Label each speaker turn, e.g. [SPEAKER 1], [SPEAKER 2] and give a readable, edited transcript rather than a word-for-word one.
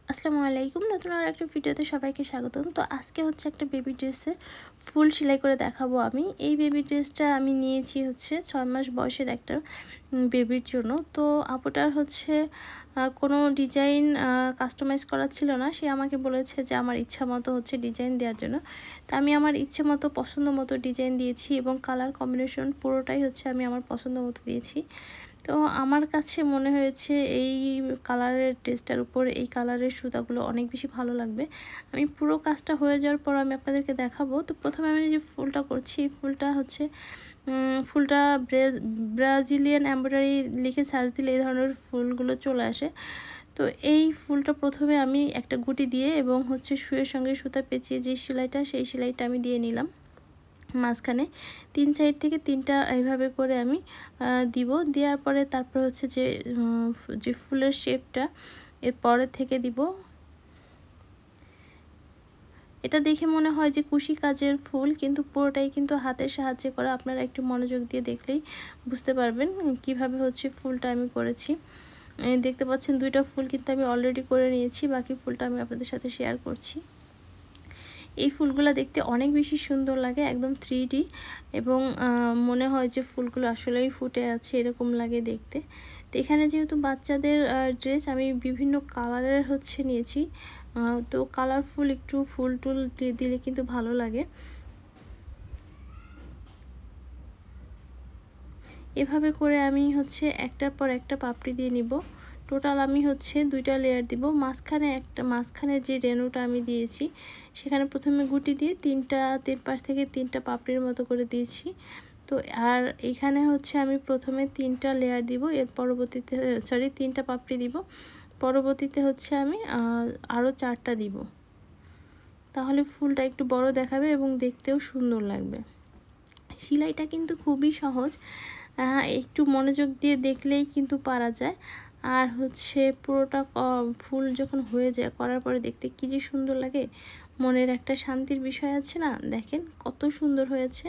[SPEAKER 1] আসসালামু আলাইকুম। নতুন আর একটা ভিডিওতে সবাইকে স্বাগতম। তো আজকে হচ্ছে একটা বেবি ড্রেসে ফুল সেলাই করে দেখাবো আমি। এই বেবি ড্রেসটা আমি নিয়েছি হচ্ছে ৬ মাস বয়সের একটা বেবির জন্য। তো আপুটার হচ্ছে কোনো ডিজাইন কাস্টমাইজ করা ছিল না। সে আমাকে বলেছে যে আমার ইচ্ছা মতো হচ্ছে ডিজাইন দেওয়ার জন্য। তো আমি আমার ইচ্ছে মতো পছন্দ মতো ডিজাইন দিয়েছি এবং কালার কম্বিনেশন পুরোটাই হচ্ছে আমি আমার পছন্দ মতো দিয়েছি। তো আমার কাছে মনে হয়েছে এই কালারের ড্রেসটার উপর এই কালারের সুতাগুলো অনেক বেশি ভালো লাগবে। আমি পুরো কাজটা হয়ে যাওয়ার পর আমি আপনাদেরকে দেখাবো। তো প্রথমে আমি যে ফুলটা করছি, এই ফুলটা হচ্ছে ফুলটা ব্রাজিলিয়ান এমব্রয়ডারি লিখে সার্চ দিলে এই ধরনের ফুলগুলো চলে আসে। তো এই ফুলটা প্রথমে আমি একটা গুটি দিয়ে এবং হচ্ছে সুইয়ের সঙ্গে সুতা পেঁচিয়ে যে সেলাইটা, সেই সেলাইটা আমি দিয়ে নিলাম মাঝখানে। 3 সাইড থেকে 3টা এইভাবে করে আমি দিব। দেওয়ার পরে তারপর হচ্ছে যে ফুলের শেপটা এর পরে থেকে দিব। এটা দেখে মনে হয় যে কুশি কাজের ফুল, কিন্তু পুরোটাই কিন্তু হাতের সাহায্যে করা। আপনারা একটু মনোযোগ দিয়ে দেখলেই বুঝতে পারবেন কিভাবে হচ্ছে ফুলটা আমি করেছি। দেখতে পাচ্ছেন 2টা ফুল কিন্তু আমি অলরেডি করে নিয়েছি, বাকি ফুলটা আমি আপনাদের সাথে শেয়ার করছি। এই ফুলগুলো দেখতে অনেক বেশি সুন্দর লাগে, একদম 3D, এবং মনে হয় যে ফুলগুলো আসলেই ফুটে আছে এরকম লাগে দেখতে। তো এখানে যেহেতু বাচ্চাদের ড্রেস, আমি বিভিন্ন কালারের হচ্ছে নিয়েছি। তো কালারফুল একটু ফুল টুল দিলে কিন্তু ভালো লাগে। এভাবে করে আমি হচ্ছে একটার পর একটা পাপড়ি দিয়ে নিব। টোটাল আমি হচ্ছে 2টা লেয়ার দিব। মাঝখানে যে রেনুটা আমি দিয়েছি, সেখানে প্রথমে গুটি দিয়ে 3 পাশ থেকে 3টা পাপড়ির মতো করে দিয়েছি। তো আর এখানে হচ্ছে আমি প্রথমে 3টা লেয়ার দিব, এর পরবর্তীতে 3টা পাপড়ি দিব, পরবর্তীতে হচ্ছে আমি আরও 4টা দিব। তাহলে ফুলটা একটু বড় দেখাবে এবং দেখতেও সুন্দর লাগবে। সেলাইটা কিন্তু খুবই সহজ, একটু মনোযোগ দিয়ে দেখলেই কিন্তু পারা যায়। আর হচ্ছে পুরোটা ফুল যখন হয়ে যায়, করার পরে দেখতে কী যে সুন্দর লাগে, মনের একটা শান্তির বিষয় আছে না? দেখেন কত সুন্দর হয়েছে।